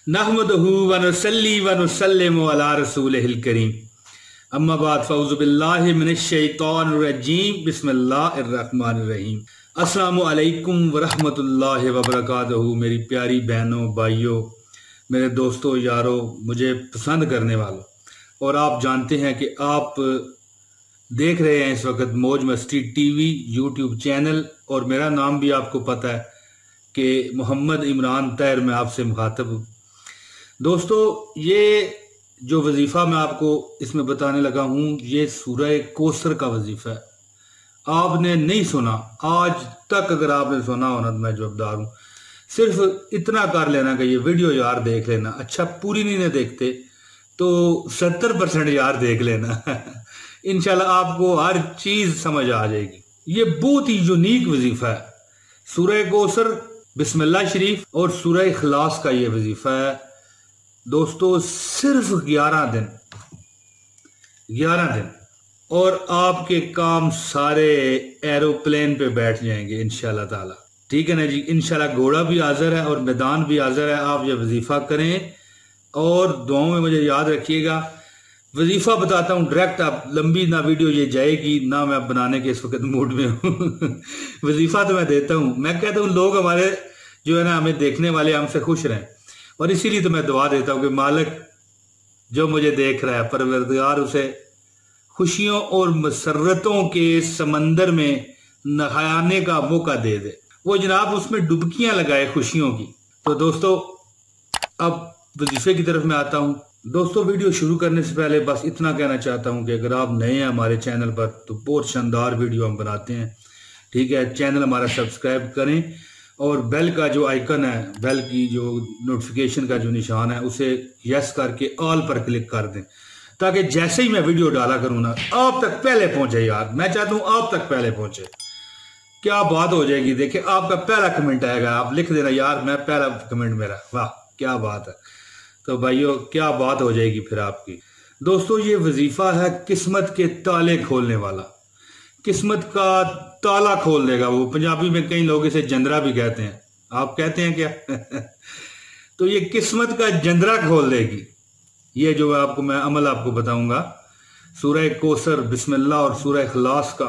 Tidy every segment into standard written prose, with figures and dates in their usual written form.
नहमदहु व नुसल्ली व नुसल्लिमु अला रसूलिहिल करीम। अम्मा बाद फ़ऊज़ु बिल्लाहि मिनश शैतानिर रजीम। बिस्मिल्लाहिर रहमानिर रहीम। अस्सलामु अलैकुम व रहमतुल्लाहि व बरकातहू। मेरी प्यारी बहनों, भाइयों, मेरे दोस्तों, यारों, मुझे पसंद करने वालों, और आप जानते हैं कि आप देख रहे हैं इस वक्त मौज मस्ती टीवी यूट्यूब चैनल, और मेरा नाम भी आपको पता है कि मोहम्मद इमरान तैर में आपसे मुखातब हूँ। दोस्तों, ये जो वजीफ़ा मैं आपको इसमें बताने लगा हूँ, ये सूरह कौसर का वजीफ़ा है। आपने नहीं सुना आज तक, अगर आपने सुना होना तो मैं जवाबदार हूँ। सिर्फ इतना कर लेना कि ये वीडियो यार देख लेना। अच्छा, पूरी नहीं ना देखते तो 70% यार देख लेना इंशाल्लाह आपको हर चीज समझ आ जाएगी। ये बहुत ही यूनिक वजीफा है। सूरह कौसर, बिस्मिल्लाह शरीफ और सूरह इखलास का ये वजीफा है दोस्तों। सिर्फ 11 दिन और आपके काम सारे एरोप्लेन पे बैठ जाएंगे इंशाल्लाह ताला। ठीक है ना जी। इंशाल्लाह घोड़ा भी हाजिर है और मैदान भी हाजिर है। आप ये वजीफा करें और दुआओं में मुझे याद रखिएगा। वजीफा बताता हूँ डायरेक्ट, आप लंबी ना वीडियो ये जाएगी ना, मैं बनाने के इस वक्त मूड में हूँ वजीफा तो मैं देता हूँ। मैं कहता हूँ लोग हमारे जो है ना, हमें देखने वाले हमसे खुश रहें, और इसीलिए तो मैं दुआ देता हूँ कि मालिक जो मुझे देख रहा है, परवरदिगार उसे खुशियों और मसरतों के समंदर में नहाने का मौका दे दे, वो जनाब उसमें डुबकियां लगाए खुशियों की। तो दोस्तों, अब वजीफे की तरफ मैं आता हूँ। दोस्तों, वीडियो शुरू करने से पहले बस इतना कहना चाहता हूँ कि अगर आप नए हैं हमारे चैनल पर तो बहुत शानदार वीडियो हम बनाते हैं। ठीक है, चैनल हमारा सब्सक्राइब करें और बेल का जो आइकन है, बेल की जो नोटिफिकेशन का जो निशान है, उसे यस करके ऑल पर क्लिक कर दें, ताकि जैसे ही मैं वीडियो डाला करूँ ना, आप तक पहले पहुंचे। यार मैं चाहता हूँ आप तक पहले पहुंचे। क्या बात हो जाएगी। देखिए, आपका पहला कमेंट आएगा, आप लिख देना यार मैं पहला कमेंट मेरा, वाह क्या बात है। तो भाइयों, क्या बात हो जाएगी फिर आपकी। दोस्तों, ये वजीफा है किस्मत के ताले खोलने वाला। किस्मत का ताला खोल देगा वो। पंजाबी में कई लोग इसे जंदरा भी कहते हैं, आप कहते हैं क्या तो ये किस्मत का जंदरा खोल देगी। ये जो मैं अमल आपको बताऊंगा, सूरह कौसर, बिस्मिल्लाह और सूरह इखलास का,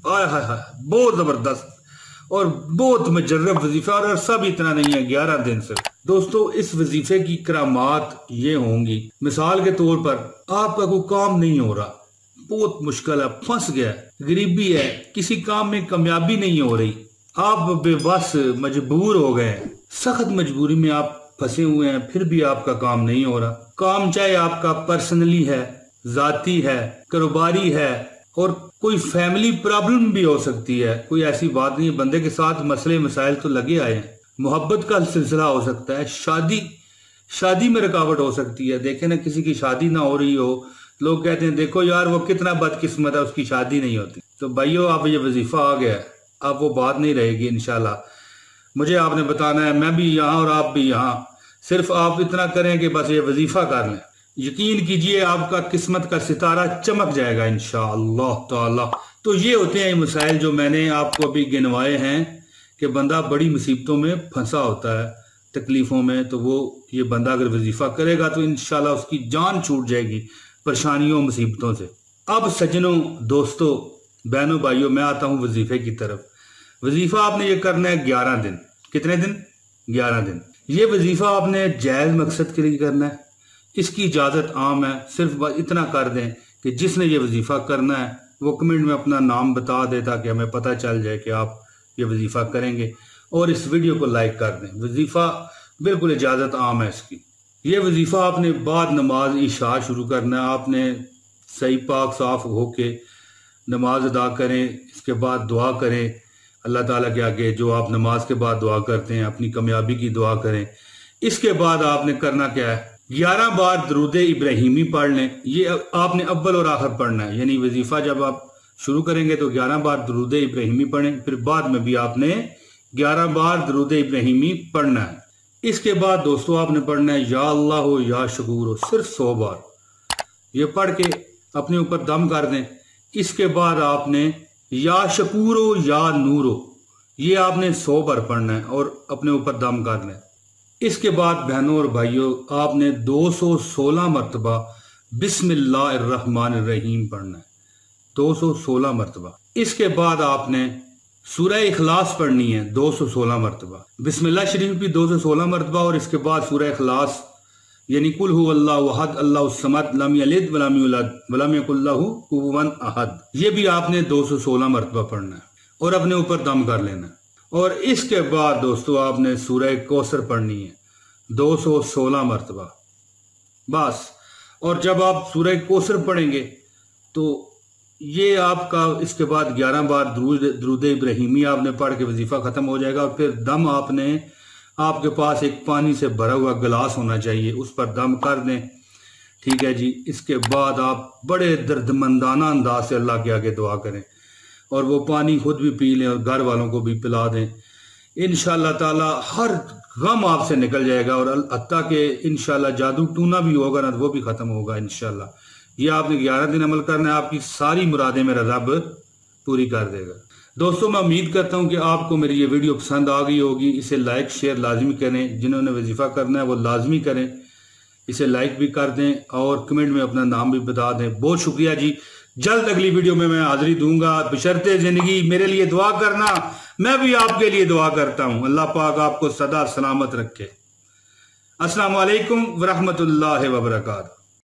आय हाय हाय, बहुत जबरदस्त और बहुत मुजर्रब वजीफा। और सब इतना नहीं है, 11 दिन से। दोस्तों, इस वजीफे की करामात ये होंगी, मिसाल के तौर पर आपका कोई काम नहीं हो रहा, बहुत मुश्किल है, फंस गया, गरीबी है, किसी काम में कामयाबी नहीं हो रही, आप बेबस मजबूर हो गए, सख्त मजबूरी में आप फंसे हुए हैं, फिर भी आपका काम नहीं हो रहा। काम चाहे आपका पर्सनली है, जाती है, कारोबारी है, और कोई फैमिली प्रॉब्लम भी हो सकती है। कोई ऐसी बात नहीं है, बंदे के साथ मसले मसाइल तो लगे आए हैं। मोहब्बत का सिलसिला हो सकता है, शादी में रुकावट हो सकती है। देखे ना, किसी की शादी ना हो रही हो, लोग कहते हैं देखो यार वो कितना बदकिस्मत है, उसकी शादी नहीं होती। तो भाइयों, अब ये वजीफा आ गया है, अब वो बात नहीं रहेगी इंशाल्लाह। मुझे आपने बताना है, मैं भी यहाँ और आप भी यहाँ। सिर्फ आप इतना करें कि बस ये वजीफा कर लें, यकीन कीजिए आपका किस्मत का सितारा चमक जाएगा इंशाअल्लाह ताला। तो ये होते हैं मसाइल जो मैंने आपको अभी गिनवाए हैं कि बंदा बड़ी मुसीबतों में फंसा होता है, तकलीफों में, तो वो ये बंदा अगर वजीफा करेगा तो इंशाल्लाह उसकी जान छूट जाएगी परेशानियों मुसीबतों से। अब सज्जनों, दोस्तों, बहनों, भाइयों, मैं आता हूँ वजीफे की तरफ। वजीफा आपने ये करना है 11 दिन। कितने दिन? 11 दिन। ये वजीफा आपने जायज मकसद के लिए करना है, इसकी इजाजत आम है। सिर्फ इतना कर दें कि जिसने ये वजीफा करना है वो कमेंट में अपना नाम बता दे, ताकि हमें पता चल जाए कि आप ये वजीफा करेंगे, और इस वीडियो को लाइक कर दें। वजीफा बिल्कुल इजाजत आम है इसकी। ये वजीफा आपने बाद नमाज इशा शुरू करना है। आपने सही पाक साफ होके नमाज अदा करें, इसके बाद दुआ करें अल्लाह ताला के आगे, जो आप नमाज के बाद दुआ करते हैं, अपनी कामयाबी की दुआ करें। इसके बाद आपने करना क्या है, 11 बार दरूद इब्राहिमी पढ़ लें। ये आपने अव्वल और आखिर पढ़ना है, यानी वजीफा जब आप शुरू करेंगे तो 11 बार दरूद इब्राहिमी पढ़ें, फिर बाद में भी आपने 11 बार दरूद इब्राहिमी पढ़ना है। इसके बाद दोस्तों आपने पढ़ना है या अल्लाह हो या शकूर हो, सिर्फ 100 बार ये पढ़ के अपने ऊपर दम कर दें। इसके बाद आपने या शकूर हो या नूर हो, ये आपने 100 बार पढ़ना है और अपने ऊपर दम करना है। इसके बाद बहनों और भाइयों आपने 216 मरतबा बिस्मिल्लाहिर्रहमानिर्रहीम पढ़ना है, 216 मरतबा। इसके बाद आपने सूरह इखलास पढ़नी है 216 मरतबा, बिस्मिल्लाह शरीफ भी 216 मरतबा, और इसके बाद सूरह इखलास यानी कुल हुवल्लाहु अहद अल्लाहु समद लम यलिद वलम यूलद वलम यकुल लहू कुफुवन अहद, ये भी आपने 216 मरतबा पढ़ना है और अपने ऊपर दम कर लेना है। और इसके बाद दोस्तों आपने सूरह कौसर पढ़नी है 216 मरतबा बस। और जब आप सूरह कौसर पढ़ेंगे तो ये आपका इसके बाद 11 बार दुरूद इब्राहिमी आपने पढ़ के वजीफा खत्म हो जाएगा। और फिर दम आपके पास एक पानी से भरा हुआ गिलास होना चाहिए, उस पर दम कर दें, ठीक है जी। इसके बाद आप बड़े दर्दमंदाना अंदाज से अल्लाह के आगे दुआ करें और वो पानी खुद भी पी लें और घर वालों को भी पिला दें। इंशाअल्लाह ताला हर गम आपसे निकल जाएगा और हत्ता के इंशाअल्लाह जादू टूना भी होगा ना, वो भी खत्म होगा इंशाअल्लाह। ये आपने 11 दिन अमल करना है, आपकी सारी मुरादें मेरा रब पूरी कर देगा। दोस्तों मैं उम्मीद करता हूं कि आपको मेरी ये वीडियो पसंद आ गई होगी। इसे लाइक शेयर लाजमी करें, जिन्होंने वजीफा करना है वो लाजमी करें, इसे लाइक भी कर दें और कमेंट में अपना नाम भी बता दें। बहुत शुक्रिया जी। जल्द अगली वीडियो में मैं हाजिरी दूंगा, बशर्ते जिंदगी। मेरे लिए दुआ करना, मैं भी आपके लिए दुआ करता हूं। अल्लाह पाक आपको सदा सलामत रखे। अस्सलाम वालेकुम व रहमतुल्लाहि व बरकातहू।